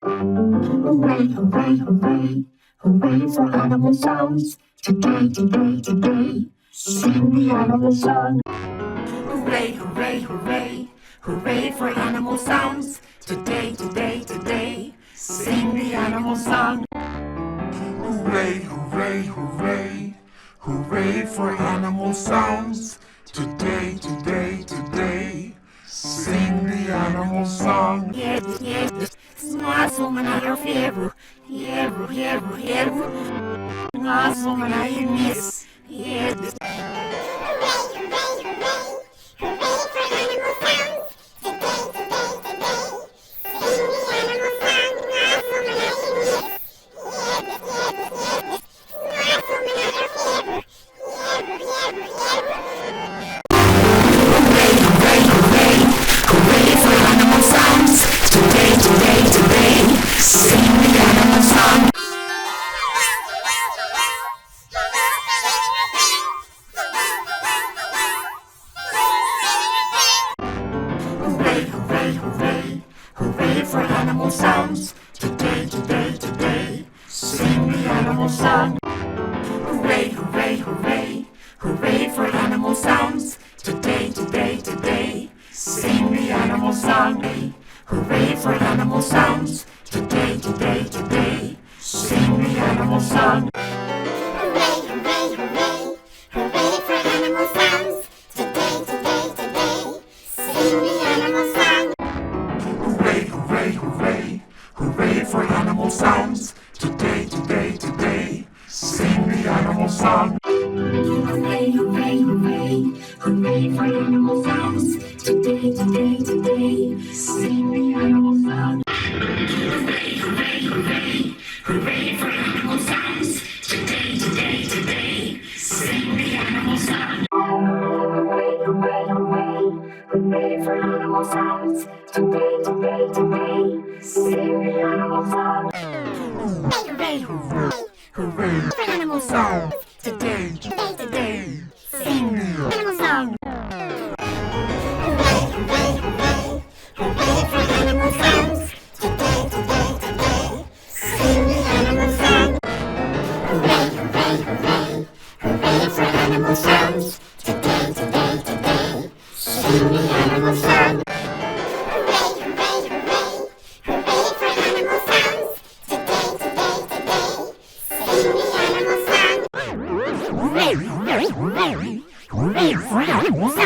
Hooray, hooray, hooray, hooray for animal sounds. Today, today, today, sing the animal song. Hooray, hooray, hooray, hooray for animal sounds. Today, today, today, sing the animal song. Hooray, hooray, hooray, hooray for animal sounds. Today, today, today, sing the animal song. Nosso manaio ferro, ferro, ferro, ferro. Nosso manaio miss, ferro. Hooray, hooray, hooray, hooray for animal sounds. Today, today, today, sing the animal song. Hooray, hooray, hooray, hooray for animal sounds. Today, today, today, sing the animal song. Hooray for animal sounds. Today, today, today, sing the animal song. Hooray, hooray, hooray, hooray for animal sounds. Today, today, today, sing the animal song. Hooray, hooray, hooray, hooray for animal sounds. Today, today, today, sing the animal song. Hooray, hooray, hooray, hooray for animal sounds. Today, today, today, sing the animal song. Hooray, hooray, hooray, hooray for animal sounds. Today, today, today, sing the animal song. Hooray, hooray, hooray, hooray for animal sounds. Today, today, today, sing the animal song. Hooray, hooray, hooray for animal sounds. Today, today, today, sing the animal song. Hooray, hooray, hooray, hooray for animal sounds. Today, today, today, sing the animal song. Hooray, hooray, hooray, hooray for animal sounds. Today, today, today, sing the animal song. Hooray, hooray, hooray, hooray for animal sounds. Today, today, today, sing the animal song. Hooray, hooray, hooray, hooray for animal sounds.